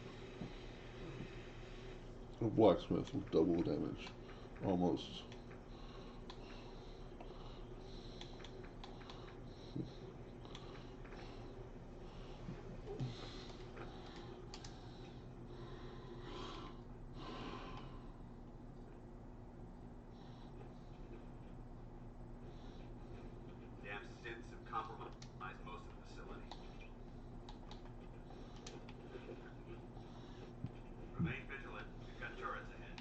of blacksmith with double damage, almost. Damn synths have compromised most of the facility. Remain vigilant. We've got turrets ahead.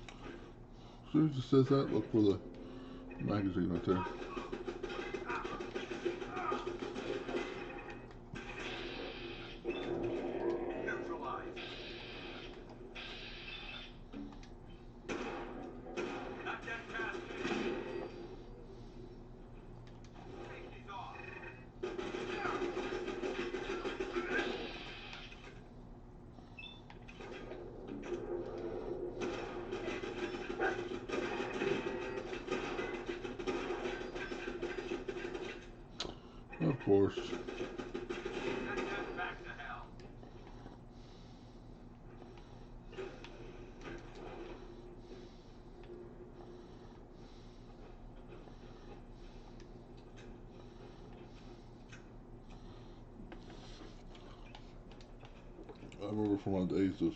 As soon as it says that, look for the magazine right there. Neutralized. Not yet past me. Safety's off. Of course. Send them back to hell. I remember from my days of,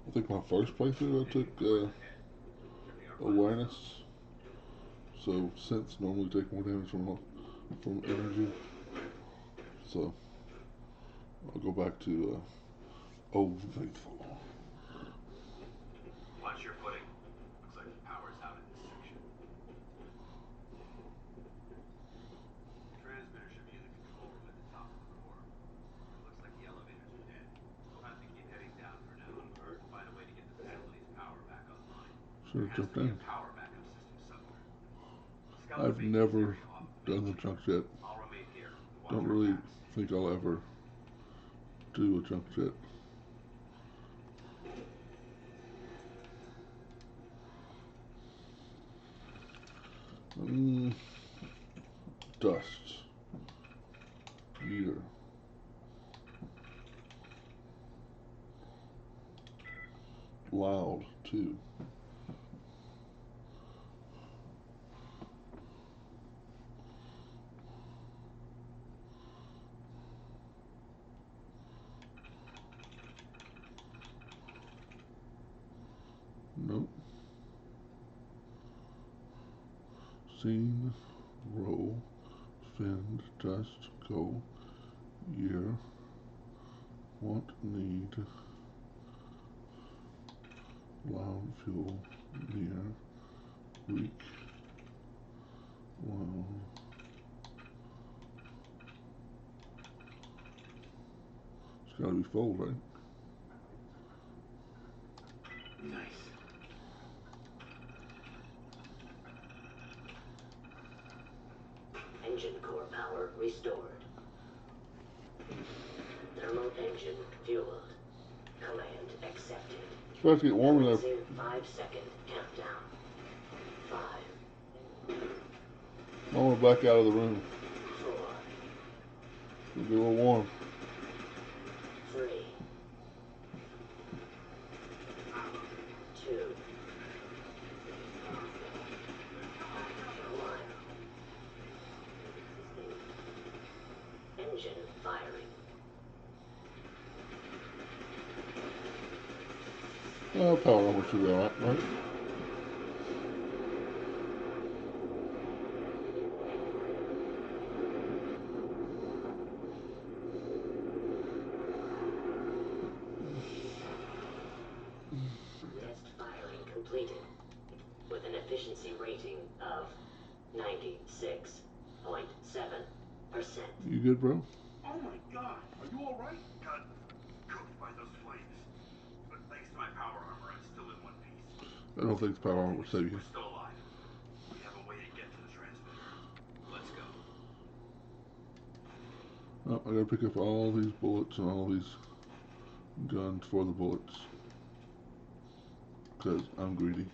I think my first playthrough I took awareness. So synths normally take more damage from energy. So I'll go back to Old Faithful. Watch your footing. Looks like the power's out in this section. Transmitter should be in the control room at the top of the core. Looks like the elevators are dead. We'll have to keep heading down for now, or find a way to get the facility's power back online. Should have jumped in. A power backup system somewhere. I've never done the junk jet. I'll remain here. Don't really think I'll ever do a junk jet. Dust. Year. Loud, too. Nope. Scene, roll, fend, dust, go, year, want, need, loud, fuel, near, weak, loud. It's gotta be full, right? Nice. Engine core power restored. Thermal engine fueled. Command accepted. It's about to get warm enough. 5-second countdown. 5. I want to back out of the room. 4. It'll be a little warm. 3. 2. 1. Engine firing. Power armor should be alright, right? Test firing completed with an efficiency rating of 96%. You good, bro? Oh my god, are you alright? Got cooked by those flames. But thanks to my power armor, I'm still in one piece. I don't think power armor will save you. We're still alive. We have a way to get to the transmitter. Let's go. Oh, I gotta pick up all these bullets and all these guns for the bullets. Because I'm greedy.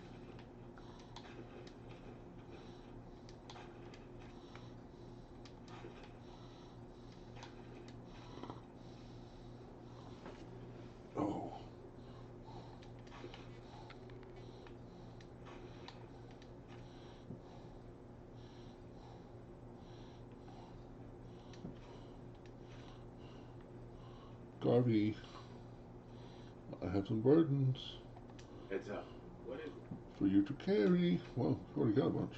Oh. Garvey, I have some burdens Heads up. What is it? for you to carry. Well, you already got a bunch.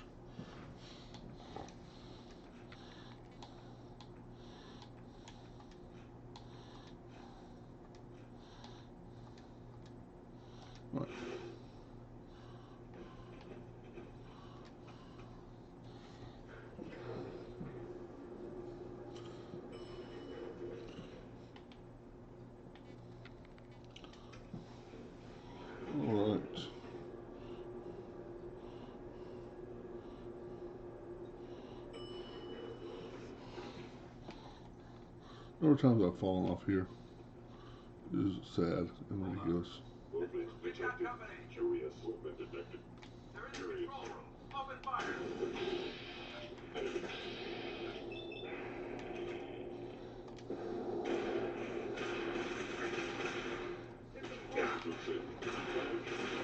All right. All right. Number of times I've fallen off here is sad and ridiculous. Movement We've got detected. company. Curious. Movement detected. They're in the control room. Open fire. Tactical signal.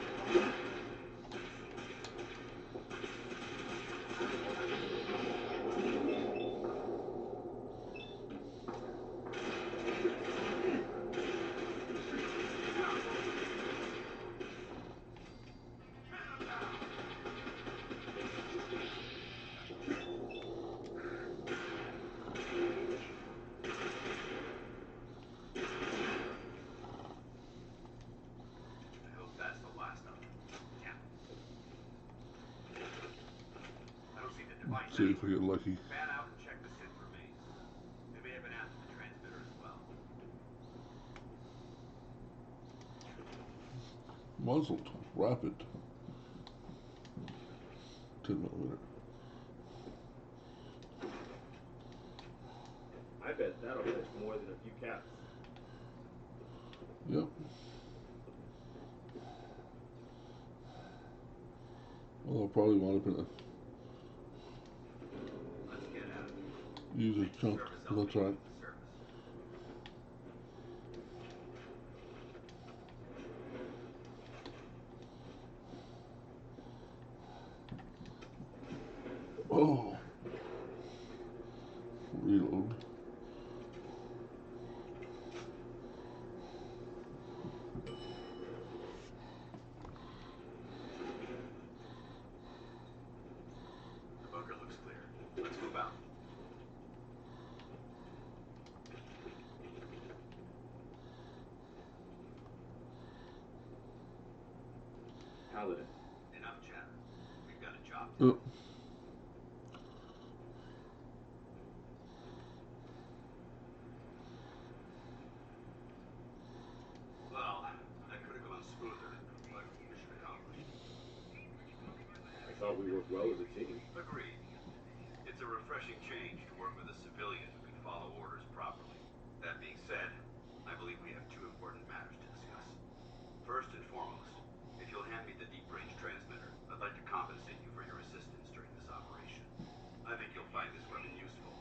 I hope that's the last of them. Yeah. I don't see the device Let's see if we anywhere. get lucky. Fan out and check the SID remains. They may have been after the transmitter as well. Muzzled. Rapid. 10mm. I bet that'll catch more than a few caps. Yep. Well, I'll probably wind up in a Let's get out of here. user chunk. Surface That's right. elevator to the surface. Oh. Reload. The bunker looks clear. Let's move out. Paladin. Enough chatter. We've got a job to do. Well, that could have gone smoother, but mission accomplished. I thought we worked well as a team. Agreed. It's a refreshing change to work with a civilian who can follow orders properly. That being said, I believe we have two important matters to discuss. First and foremost, if you'll hand me the deep-range transmitter, I'd like to compensate you for your assistance during this operation. I think you'll find this weapon useful.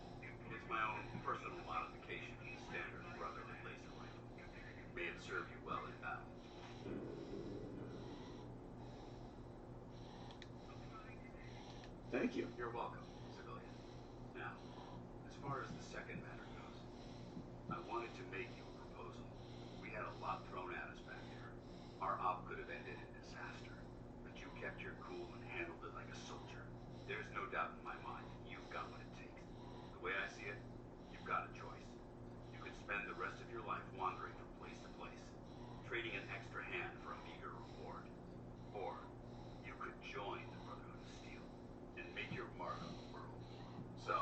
It's my own personal modification of the standard Brotherhood laser rifle. May it serve you well in battle. Thank you. You're welcome, civilian. Now, as far as the second matter goes, I wanted to make you a proposal. We had a lot thrown at us back there. Our op could have ended in disaster, but you kept your cool and handled it like a soldier. There's no doubt in my mind you've got what it takes. The way I see it, you've got a choice. You could spend the rest of your life wandering from place to place, trading an extra hand for a meager reward. Or you could join the Brotherhood of Steel and make your mark on the world. So,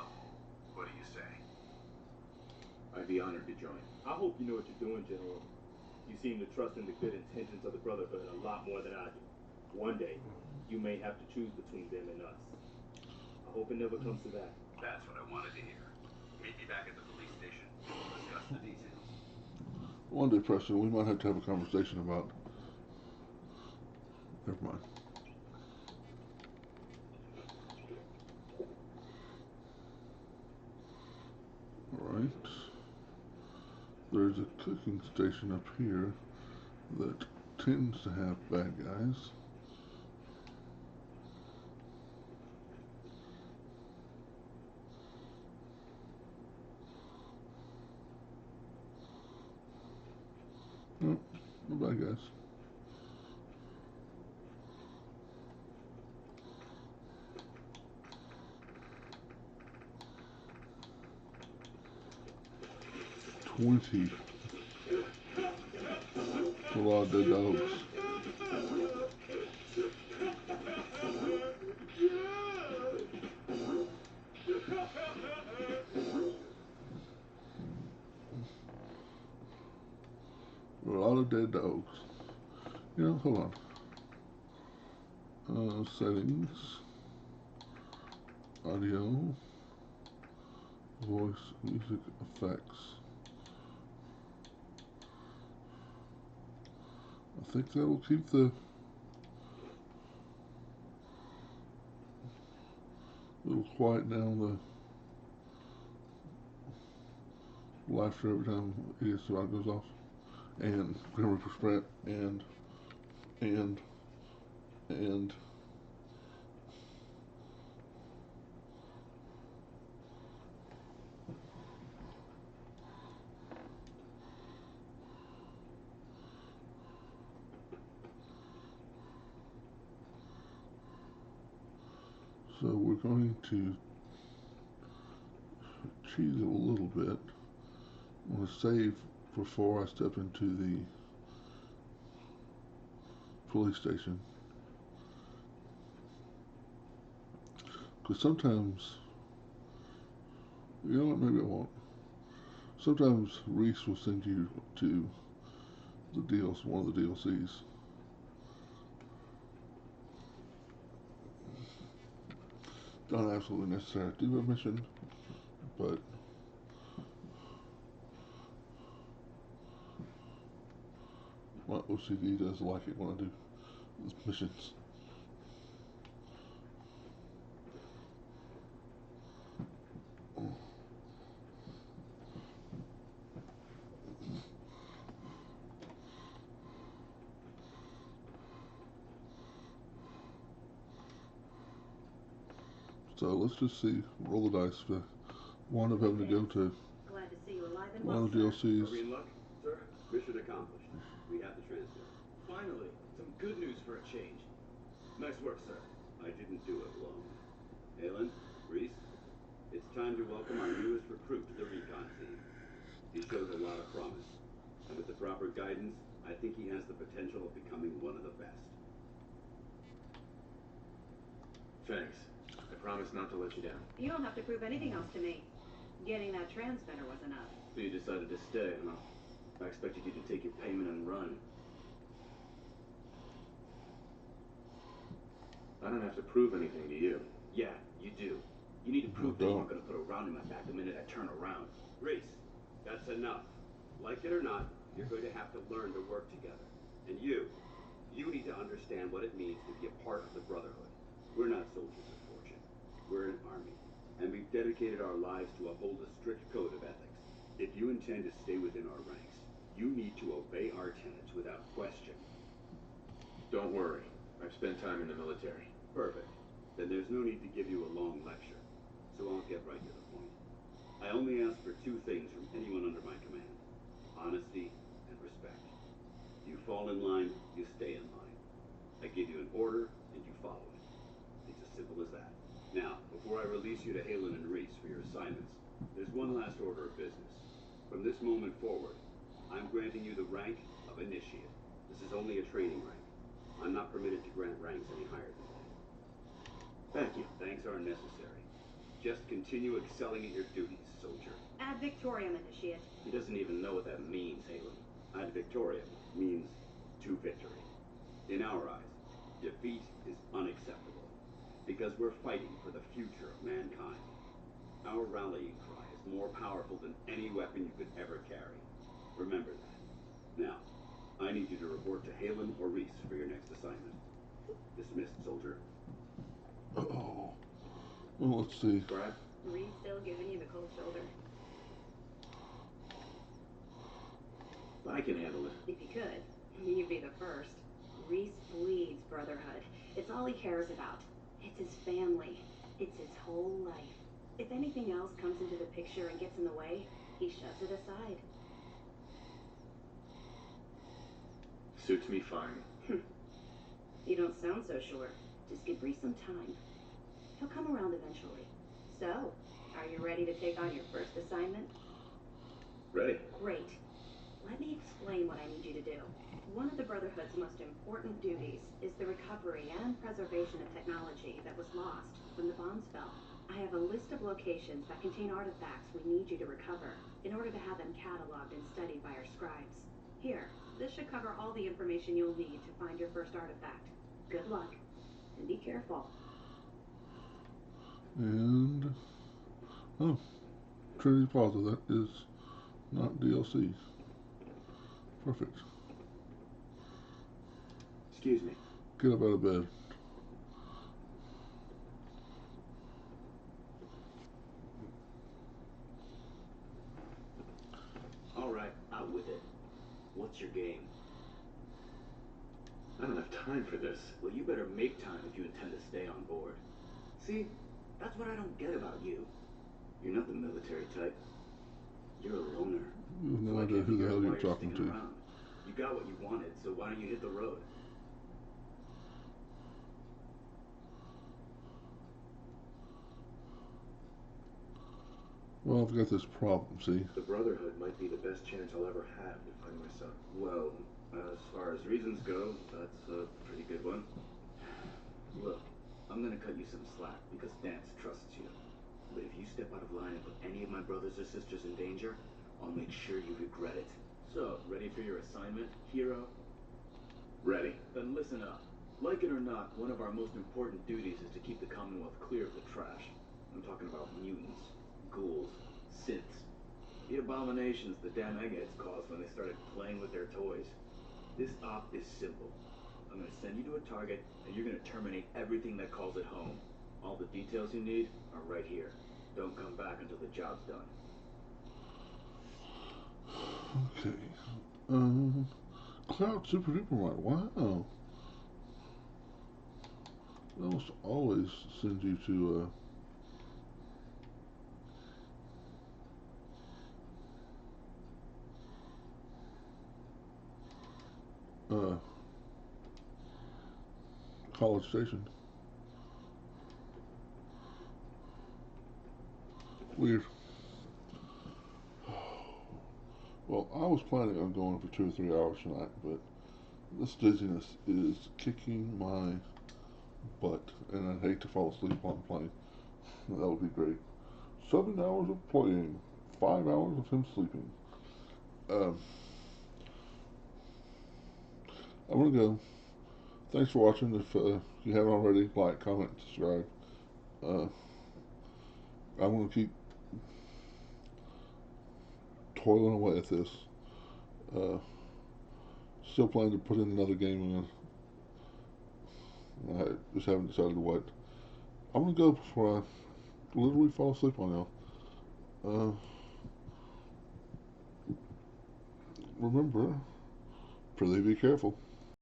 what do you say? I'd be honored to join. I hope you know what you're doing, General. You seem to trust in the good intentions of the Brotherhood a lot more than I do. One day, you may have to choose between them and us. I hope it never comes to that. That's what I wanted to hear. Meet me back at the police station. We'll discuss the details. One day, Preston, we might have to have a conversation about. Never mind. Alright. There's a cooking station up here that tends to have bad guys. No, no bad guys. $20. A lot of dead dogs. A lot of dead dogs. You know, hold on. Settings. Audio. Voice, music, effects. I think that will keep the little quiet down the laughter every time Idiot Surround goes off. And Grim Reaper Sprint and so we're going to cheese it a little bit. I'm going to save before I step into the police station. Because sometimes, you know what, maybe I won't. Sometimes Reese will send you to the deals, one of the DLCs. Not absolutely necessary to do a mission, but my OCD does like it when I do missions. So let's just see, roll the dice. If I wind up having to go to Glad to see you alive and one well, of the sir. DLCs. Are we in luck? Sir, mission accomplished. We have the transmitter. Finally, some good news for a change. Nice work, sir. I didn't do it alone. Aylin, Reese, it's time to welcome our newest recruit to the recon team. He shows a lot of promise. And with the proper guidance, I think he has the potential of becoming one of the best. Thanks. I promise not to let you down. You don't have to prove anything else to me. Getting that transmitter was enough. So you decided to stay, huh? I expected you to take your payment and run. I don't have to prove anything to you. Yeah, you do. You need to prove that you aren't going to put a round in my back the minute I turn around. Reese, that's enough. Like it or not, you're going to have to learn to work together. And you need to understand what it means to be a part of the Brotherhood. We're not soldiers of fortune. We're an army. And we've dedicated our lives to uphold a strict code of ethics. If you intend to stay within our ranks, you need to obey our tenets without question. Don't worry. I've spent time in the military. Perfect. Then there's no need to give you a long lecture. So I'll get right to the point. I only ask for two things from anyone under my command: honesty and respect. You fall in line, you stay in line. I give you an order, and you follow it. It's as simple as that. Now, before I release you to Halen and Reese for your assignments, there's one last order of business. From this moment forward, I'm granting you the rank of Initiate. This is only a training rank. I'm not permitted to grant ranks any higher than that. Thank you. Thanks are necessary. Just continue excelling at your duties, soldier. Ad Victoriam, Initiate. He doesn't even know what that means, Halen. Ad Victoriam means to victory. In our eyes, defeat is unacceptable, because we're fighting for the future of mankind. Our rallying cry is more powerful than any weapon you could ever carry. Remember that. Now, I need you to report to Halen or Reese for your next assignment. Dismissed, soldier. Oh. Well, let's see. Brad? Reed still giving you the cold shoulder? I can handle it. If you could, you'd be the first. Reese bleeds brotherhood. It's all he cares about. It's his family. It's his whole life. If anything else comes into the picture and gets in the way, he shoves it aside. Suits me fine. You don't sound so sure. Just give Reese some time. He'll come around eventually. So, are you ready to take on your first assignment? Ready? Great. Let me explain what I need you to do. One of the Brotherhood's most important duties is the recovery and preservation of technology that was lost when the bombs fell. I have a list of locations that contain artifacts we need you to recover in order to have them cataloged and studied by our scribes. Here, this should cover all the information you'll need to find your first artifact. Good luck, and be careful. And oh, Trinity Plaza. That is not DLC. Perfect. Excuse me. Get up out of bed. All right, out with it. What's your game? I don't have time for this. Well, you better make time if you intend to stay on board. See, that's what I don't get about you. You're not the military type. You're a loner. You have no So I idea can't who the figure out hell why you're talking sticking to. around. You got what you wanted, so why don't you hit the road? Well, I've got this problem, see? The Brotherhood might be the best chance I'll ever have to find my son. Well, as far as reasons go, that's a pretty good one. Look, I'm gonna cut you some slack because Dance trusts you. But if you step out of line and put any of my brothers or sisters in danger, I'll make sure you regret it. So, ready for your assignment, hero? Ready. Then listen up. Like it or not, one of our most important duties is to keep the Commonwealth clear of the trash. I'm talking about mutants, ghouls, synths. The abominations the damn eggheads caused when they started playing with their toys. This op is simple. I'm gonna send you to a target, and you're gonna terminate everything that calls it home. All the details you need are right here. Don't come back until the job's done. Okay. Cloud Super Duper Mart. Wow. They almost always send you to College Station. Weird. Well, I was planning on going for 2 or 3 hours tonight, but this dizziness is kicking my butt, and I'd hate to fall asleep while I'm playing. That would be great. 7 hours of playing, 5 hours of him sleeping. Um, I'm gonna go. Thanks for watching. If you haven't already, like, comment, subscribe. Uh, I'm gonna keep toiling away at this. Uh, Still planning to put in another game in. I just haven't decided what. I'm gonna go before I literally fall asleep on y'all. Remember, really be careful.